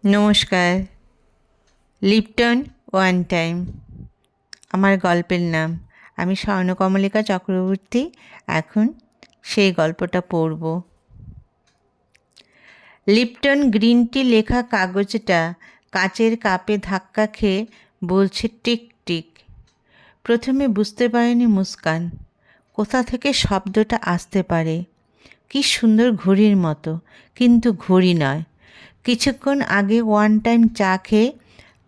নমস্কার। Lipton one time আমার গল্পের নাম। আমি স্বর্ণকমলিকা চক্রবর্তী এখন সেই গল্পটা পড়ব। লিপটন গ্রিন টি লেখা কাগজটা কাচের কাপে ধাক্কা খেয়ে বলছে টিক টিক। প্রথমে বুঝতে পারেনি মুস্কান কোথা থেকে শব্দটা আসতে পারে। কি সুন্দর ঘড়ির মতো, কিন্তু ঘড়ি নয়। কিছুক্ষণ আগে ওয়ান টাইম চা খেয়ে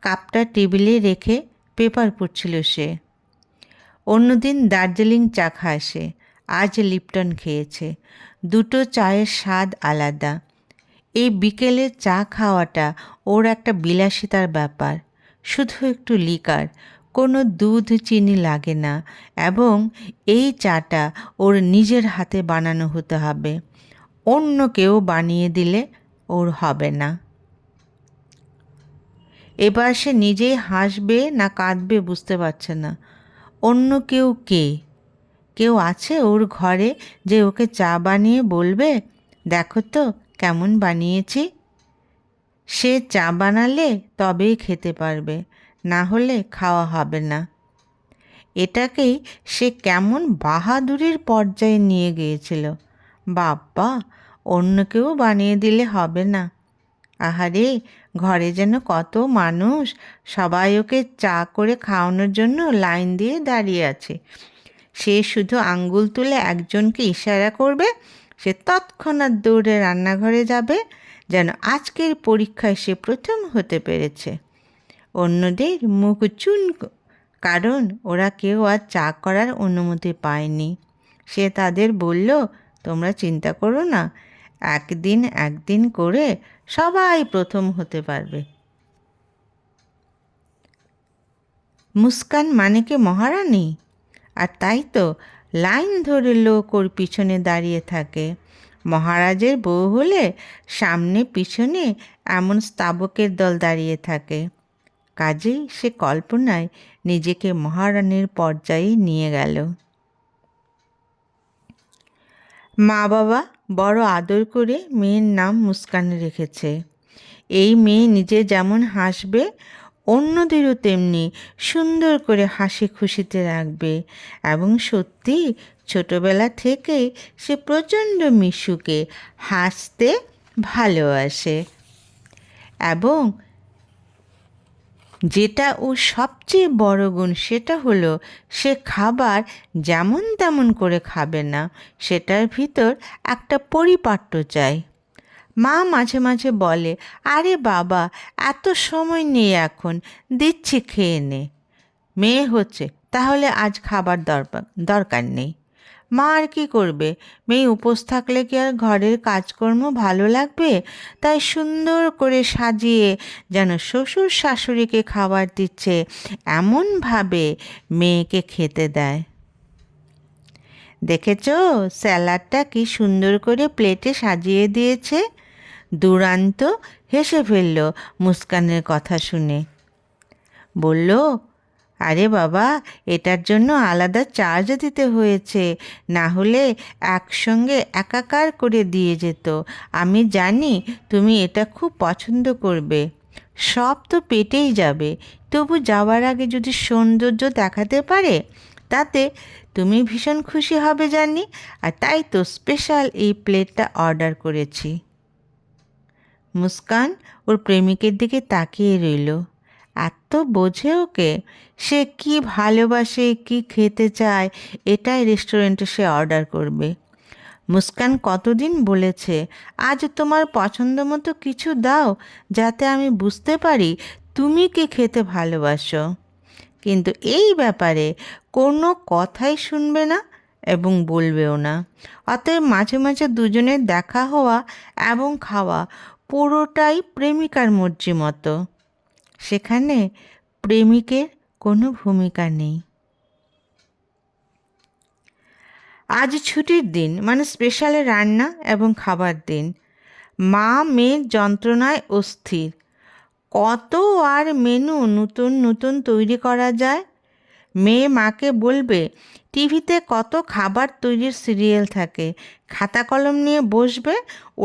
কাপটা টেবিলে রেখে পেপার পড়ছিল সে। অন্যদিন দার্জিলিং চা খায় সে, আজ লিপটন খেয়েছে। দুটো চায়ের স্বাদ আলাদা। এই বিকেলে চা খাওয়াটা ওর একটা বিলাসিতার ব্যাপার। শুধু একটু লিকার, কোনো দুধ চিনি লাগে না, এবং এই চাটা ওর নিজের হাতে বানানো হতে হবে। অন্য কেউ বানিয়ে দিলে ওর হবে না। এবার সে নিজেই হাসবে না কাঁদবে বুঝতে পারছে না। অন্য কেউ কে? কেউ আছে ওর ঘরে যে ওকে চা বানিয়ে বলবে, দেখো তো কেমন বানিয়েছি? সে চা বানালে তবেই খেতে পারবে, না হলে খাওয়া হবে না। এটাকেই সে কেমন বাহাদুরির পর্যায়ে নিয়ে গিয়েছিল। বাবা, অন্য কেউ বানিয়ে দিলে হবে না। আহারে, ঘরে যেন কত মানুষ, সবাই ওকে চা করে খাওয়ানোর জন্য লাইন দিয়ে দাঁড়িয়ে আছে। সে শুধু আঙ্গুল তুলে একজনকে ইশারা করবে, সে তৎক্ষণাৎ দৌড়ে রান্নাঘরে যাবে, যেন আজকের পরীক্ষায় সে প্রথম হতে পেরেছে। অন্যদের মুখ চুন, কারণ ওরা কেউ আর চা করার অনুমতি পায়নি। সে তাদের বলল, তোমরা চিন্তা করো না, একদিন একদিন করে সবাই প্রথম হতে পারবে। মুস্কান মানে কি মহারানী? আর তাই তো লাইন ধরে লোক ওর পিছনে দাঁড়িয়ে থাকে। মহারাজের বউ হলে সামনে পিছনে এমন স্তাবকের দল দাঁড়িয়ে থাকে। কাজেই সে কল্পনায় নিজেকে মহারানীর পর্যায়ে নিয়ে গেল। মা বাবা বড় আদর করে মেয়ের নাম মুস্কান রেখেছে। এই মেয়ে নিজে যেমন হাসবে, অন্যদেরও তেমনি সুন্দর করে হাসি খুশিতে রাখবে। এবং সত্যি ছোটবেলা থেকেই সে প্রচণ্ড মিশুকে, হাসতে ভালোবাসে। এবং যেটা ওর সবচেয়ে বড় গুণ সেটা হলো সে খাবার যেমন তেমন করে খাবে না, সেটার ভিতর একটা পরিপাট্য চাই। মা মাঝে মাঝে বলে, আরে বাবা, এত সময় নেই এখন, দিচ্ছি খেয়ে নে। মেয়ে হচ্ছে, তাহলে আজ খাবার দরকার নেই। মা আর কি করবে? মেয়ে উপোস থাকলে কি আর ঘরের কাজকর্ম ভালো লাগবে? তাই সুন্দর করে সাজিয়ে যেন শ্বশুর শাশুড়িকে খাবার দিচ্ছে এমনভাবে মেয়েকে খেতে দেয়। দেখেছো স্যালাডটা কি সুন্দর করে প্লেটে সাজিয়ে দিয়েছে? দুরান্ত হেসে ফেলল মুস্কানের কথা শুনে। বলল, আরে বাবা, এটার জন্য আলাদা চার্জ দিতে হয়েছে, না হলে একসঙ্গে একাকার করে দিয়ে যেত। আমি জানি তুমি এটা খুব পছন্দ করবে। সব তো পেটেই যাবে, তবু যাওয়ার আগে যদি সৌন্দর্য দেখাতে পারে তাতে তুমি ভীষণ খুশি হবে জানি। আর তাই তো স্পেশাল এই প্লেটটা অর্ডার করেছি। মুস্কান ওর প্রেমিকের দিকে তাকিয়ে রইল। এত বোঝে ওকে, সে কি ভালোবাসে, কি খেতে চায়, এটাই রেস্টুরেন্টে সে অর্ডার করবে। মুস্কান কতদিন বলেছে, আজ তোমার পছন্দ মতো কিছু দাও, যাতে আমি বুঝতে পারি তুমি কি খেতে ভালোবাসো। কিন্তু এই ব্যাপারে কোনো কথাই শুনবে না এবং বলবেও না। অতএব মাঝে মাঝে দুজনের দেখা হওয়া এবং খাওয়া পুরোটাই প্রেমিকার মর্জি মতো। সেখানে প্রেমিকের কোনো ভূমিকা নেই। আজ ছুটির দিন, মানে স্পেশাল রান্না এবং খাবার দিন। মা মেয়ের যন্ত্রণায় অস্থির। কত আর মেনু নতুন নতুন তৈরি করা যায়। মেয়ে মাকে বলবে, টিভিতে কত খাবার তৈরির সিরিয়াল থাকে, খাতা কলম নিয়ে বসবে,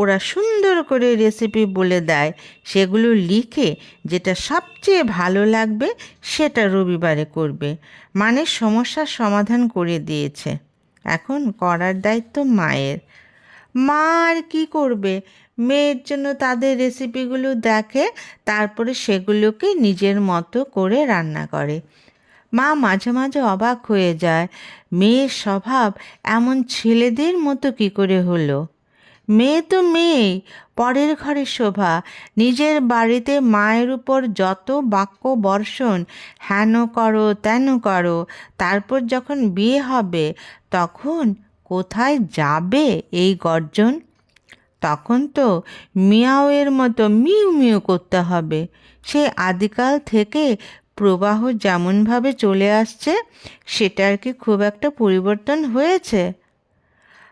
ওরা সুন্দর করে রেসিপি বলে দেয়, সেগুলো লিখে যেটা সবচেয়ে ভালো লাগবে সেটা রবিবারে করবে। মানে সমস্যার সমাধান করে দিয়েছে। এখন করার দায়িত্ব মায়ের। মা আর কী করবে, মেয়ের জন্য তাদের রেসিপিগুলো দেখে, তারপরে সেগুলোকে নিজের মতো করে রান্না করে। মা মাঝে মাঝে অবাক হয়ে যায়, মেয়ের স্বভাব এমন ছেলেদের মতো কী করে হলো। মেয়ে তো মেয়েই, পরের ঘরের শোভা। নিজের বাড়িতে মায়ের উপর যত বাক্য বর্ষণ, হেন করো তেন করো, তারপর যখন বিয়ে হবে তখন কোথায় যাবে এই গর্জন? তখন তো মিয়াওয়ের মতো মিউ মিউ করতে হবে। সে আদিকাল থেকে প্রবাহ যেমনভাবে চলে আসছে, সেটার কি খুব একটা পরিবর্তন হয়েছে?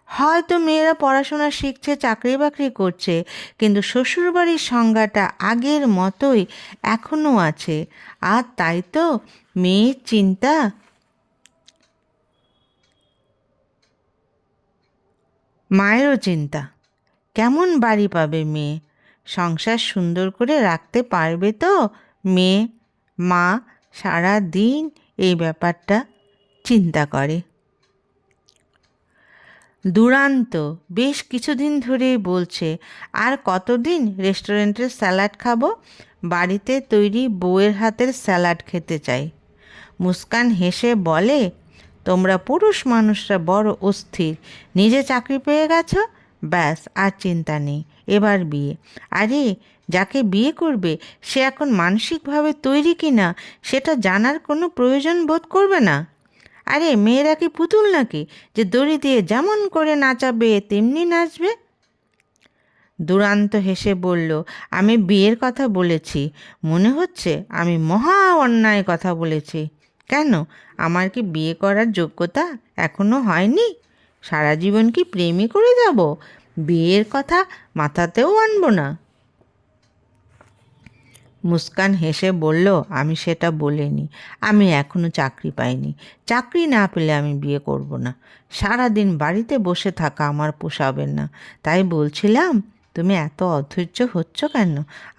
হয়তো মেয়েরা পড়াশোনা শিখছে, চাকরি বাকরি করছে, কিন্তু শ্বশুরবাড়ির সংজ্ঞাটা আগের মতোই এখনও আছে। আর তাই তো মেয়ের চিন্তা, মায়েরও চিন্তা, কেমন বাড়ি পাবে মেয়ে, সংসার সুন্দর করে রাখতে পারবে তো মেয়ে? মা সারা দিন এই ব্যাপারটা চিন্তা করে। দুরান্ত বেশ কিছুদিন ধরেই বলছে, আর কতদিন রেস্টুরেন্টের স্যালাড খাবো, বাড়িতে তৈরি বউয়ের হাতের স্যালাড খেতে চাই। মুস্কান হেসে বলে, তোমরা পুরুষ মানুষরা বড় অস্থির, নিজে চাকরি পেয়ে গেছো, ব্যাস আর চিন্তা নেই, এবার বিয়ে। আরে যাকে বিয়ে করবে সে এখন মানসিকভাবে তৈরি কি না সেটা জানার কোনো প্রয়োজন বোধ করবে না। আরে মেয়েরা কি পুতুল নাকি যে দড়ি দিয়ে যেমন করে নাচাবে তেমনি নাচবে? দুরান্ত হেসে বলল, আমি বিয়ের কথা বলেছি, মনে হচ্ছে আমি মহা অন্যায় কথা বলেছি। কেন, আমার কি বিয়ে করার যোগ্যতা এখনো হয়নি? সারা জীবন কি প্রেমই করে যাব? বিয়ের কথা মাথাতেও আনবো না। মুস্কান হেসে বলল, আমি সেটা বলিনি, আমি এখনো চাকরি পাইনি, চাকরি না পেলে আমি বিয়ে করব না। সারাদিন বাড়িতে বসে থাকা আমার পোষাবে না, তাই বলছিলাম তুমি এত অধৈর্য হচ্ছ কেন,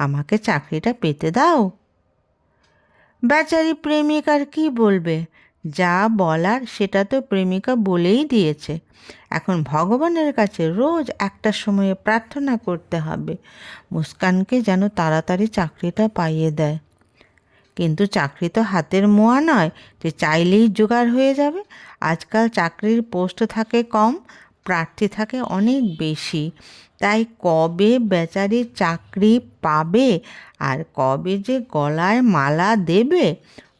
আমাকে চাকরিটা পেতে দাও। বেচারি প্রেমিক আর কি বলবে, যা বলার সেটা তো প্রেমিকা বলেই দিয়েছে। এখন ভগবানের কাছে রোজ একটা সময়ে প্রার্থনা করতে হবে মুস্কানকে যেন তাড়াতাড়ি চাকরিটা পাইয়ে দেয়। কিন্তু চাকরি তো হাতের মোয়া নয় যে চাইলেই জোগাড় হয়ে যাবে। আজকাল চাকরির পোস্ট থাকে কম, প্রার্থী থাকে অনেক বেশি। তাই কবে বেচারি চাকরি পাবে আর কবে যে গলায় মালা দেবে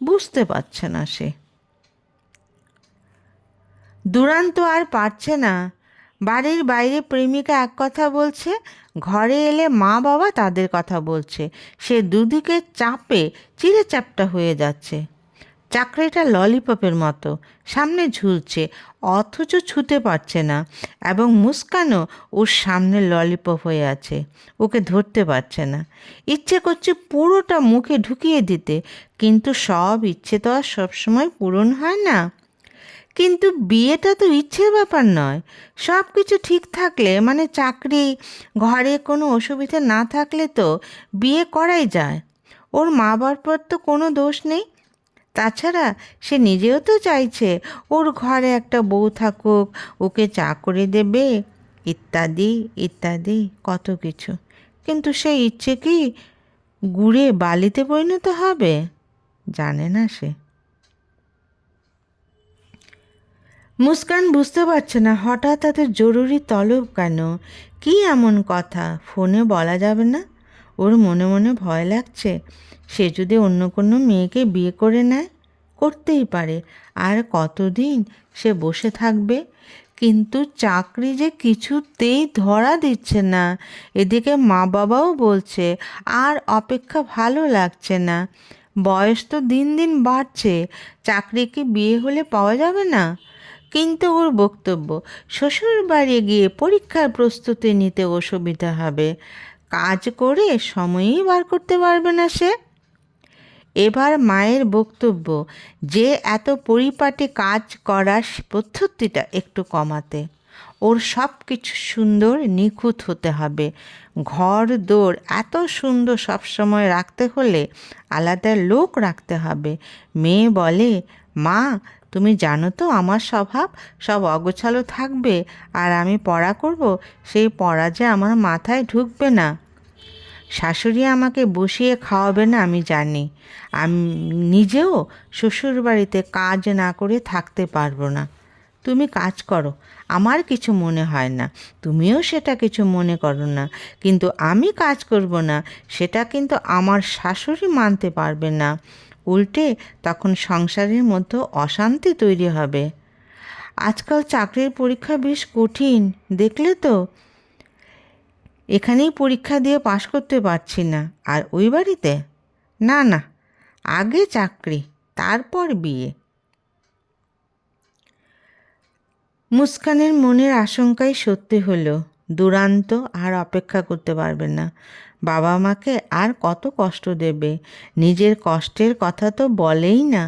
বুঝতে পারছে না সে। দুরান্ত আর পারছে না। বাড়ির বাইরে প্রেমিকা এক কথা বলছে, ঘরে এলে মা বাবা তাদের কথা বলছে। সে দুদিকে চাপে চিড়ে চ্যাপ্টা হয়ে যাচ্ছে। চাকরিটা ললিপপের মতো সামনে ঝুলছে, অথচ ছুতে পারছে না, এবং মুস্কানও ওর সামনে ললিপপ হয়ে আছে, ওকে ধরতে পারছে না। ইচ্ছে করছে পুরোটা মুখে ঢুকিয়ে দিতে, কিন্তু সব ইচ্ছে তো আর সবসময় পূরণ হয় না। কিন্তু বিয়েটা তো ইচ্ছের ব্যাপার নয়। সব কিছু ঠিক থাকলে, মানে চাকরি, ঘরে কোনো অসুবিধা না থাকলে তো বিয়ে করাই যায়। ওর মা বাবার তো কোনো দোষ নেই। তাছাড়া সে নিজেও তো চাইছে ওর ঘরে একটা বউ থাকুক, ওকে চা করে দেবে, ইত্যাদি ইত্যাদি কত কিছু। কিন্তু সেই ইচ্ছে কি গুড়ে বালিতে পরিণত হবে? জানে না সে। মুস্কান বুঝতে পারছে না হঠাৎ এত জরুরি তলব কেন, কি এমন কথা ফোনে বলা যাবে না? ওর মনে মনে ভয় লাগছে, সে যদি অন্য কোনো মেয়েকে বিয়ে করে নেয়, করতেই পারে, আর কতদিন সে বসে থাকবে? কিন্তু চাকরি যে কিছুতেই ধরা দিচ্ছে না। এদিকে মা বাবাও বলছে আর অপেক্ষা ভালো লাগছে না, বয়স তো দিন দিন বাড়ছে, চাকরি কি বিয়ে হলে পাওয়া যাবে না? কিন্তু ওর বক্তব্য, শ্বশুর বাড়ি গিয়ে পরীক্ষার প্রস্তুতি নিতে অসুবিধা হবে, কাজ করে সময়ই বার করতে পারবে না সে। এবার মায়ের বক্তব্য যে এত পরিপাটি কাজ করার পদ্ধতিটা একটু কমাতে। ওর সব কিছু সুন্দর নিখুঁত হতে হবে। ঘর দোর এত সুন্দর সবসময় রাখতে হলে আলাদা লোক রাখতে হবে। মেয়ে বলে, মা তুমি জানো তো আমার স্বভাব, সব অগোছালো থাকবে আর আমি পড়া করব, সেই পড়া যে আমার মাথায় ঢুকবে না। শাশুড়ি আমাকে বসিয়ে খাওয়াবে না আমি জানি, আমি নিজেও শ্বশুরবাড়িতে কাজ না করে থাকতে পারবো না। তুমি কাজ করো, আমার কিছু মনে হয় না, তুমিও সেটা কিছু মনে করো না, কিন্তু আমি কাজ করব না সেটা কিন্তু আমার শাশুড়ি মানতে পারবে না। উল্টে তখন সংসারের মধ্যে অশান্তি তৈরি হবে। আজকাল চাকরির পরীক্ষা বেশ কঠিন, দেখলে তো। এখানেই পরীক্ষা দিয়ে পাশ করতে পারছি না, আর ওই বাড়িতে না না, আগে চাকরি তারপর বিয়ে। মুস্কানের মনের আশঙ্কাই সত্যি হলো। দুরান্ত আর অপেক্ষা করতে পারবে না। বাবা মাকে আর কত কষ্ট দেবে, নিজের কষ্টের কথা তো বলেই না।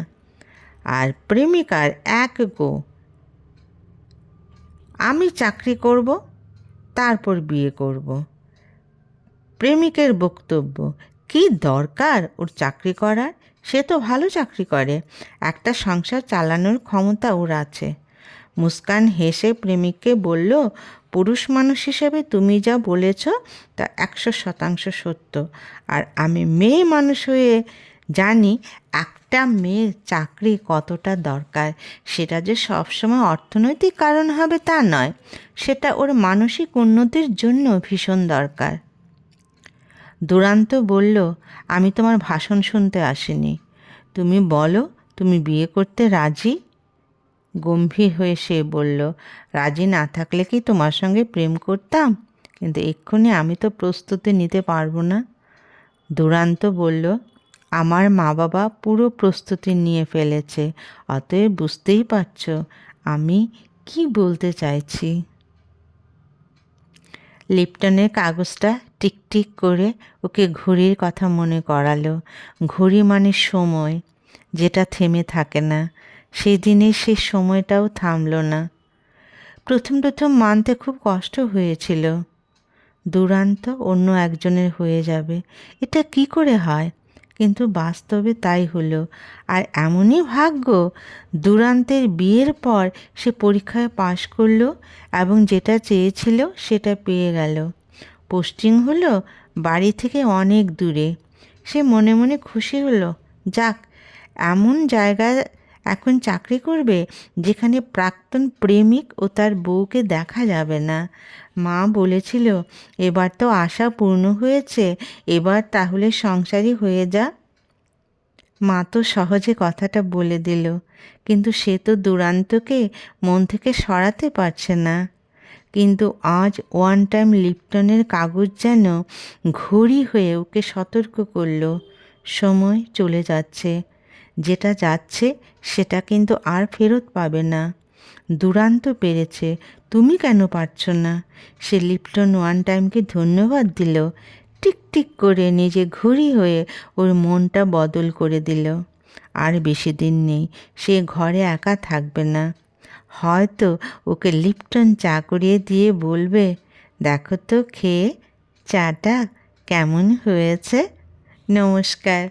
আর প্রেমিকার এক গো, আমি চাকরি করব তারপর বিয়ে করব। প্রেমিকের বক্তব্য, কি দরকার ওর চাকরি করার, সে তো ভালো চাকরি করে, একটা সংসার চালানোর ক্ষমতা ওর আছে। মুস্কান হেসে প্রেমিককে বলল, পুরুষ মানুষ হিসেবে তুমি যা বলেছ তা 100% সত্য। আর আমি মেয়ে মানুষ হয়ে জানি একটা মেয়ের চাকরি কতটা দরকার। সেটা যে সবসময় অর্থনৈতিক কারণ হবে তা নয়, সেটা ওর মানসিক উন্নতির জন্য ভীষণ দরকার। দুরান্ত বলল, আমি তোমার ভাষণ শুনতে আসিনি, তুমি বলো তুমি বিয়ে করতে রাজি? গম্ভীর হয়ে সে বলল, রাজি না থাকলে কি তোমার সঙ্গে প্রেম করতাম, কিন্তু এক্ষুনি আমি তো প্রস্তুতি নিতে পারবো না। দুরান্ত বলল, আমার মা বাবা পুরো প্রস্তুতি নিয়ে ফেলেছে, অতএব বুঝতেই পারছো আমি কি বলতে চাইছি। লিপটনের কাগজটা টিকটিক করে ওকে ঘড়ির কথা মনে করালো। ঘড়ি মানে সময়, যেটা থেমে থাকে না। সেই দিনে সেই সময়টাও থামলো না। প্রথম প্রথম মানতে খুব কষ্ট হয়েছিল, দুরান্ত অন্য একজনের হয়ে যাবে, এটা কি করে হয়, কিন্তু বাস্তবে তাই হলো। আর এমনই ভাগ্য, দুরান্তের বিয়ের পর সে পরীক্ষায় পাশ করলো এবং যেটা চেয়েছিল সেটা পেয়ে গেল। পোস্টিং হলো বাড়ি থেকে অনেক দূরে। সে মনে মনে খুশি হলো, যাক, এমন জায়গায় এখন চাকরি করবে যেখানে প্রাক্তন প্রেমিক ও তার বউকে দেখা যাবে না। মা বলেছিল, এবার তো আশা পূর্ণ হয়েছে, এবার তাহলে সংসারী হয়ে যা। মা তো সহজে কথাটা বলে দিল, কিন্তু সে তো দুরান্তকে মন থেকে সরাতে পারছে না। কিন্তু আজ ওয়ান টাইম লিপটনের কাগজ যেন ঘড়ি হয়ে ওকে সতর্ক করল, সময় চলে যাচ্ছে, যেটা যাচ্ছে সেটা কিন্তু আর ফেরত পাবে না। দুরান্ত পেরেছে, তুমি কেন পারছো না? সে লিপটন ওয়ান টাইমকে ধন্যবাদ দিল, টিকটিক করে নিজে ঘড়ি হয়ে ওর মনটা বদল করে দিল। আর বেশি দিন নেই, সে ঘরে একা থাকবে না। হয়তো ওকে লিপটন চা করিয়ে দিয়ে বলবে, দেখো তো খেয়ে চাটা কেমন হয়েছে। নমস্কার।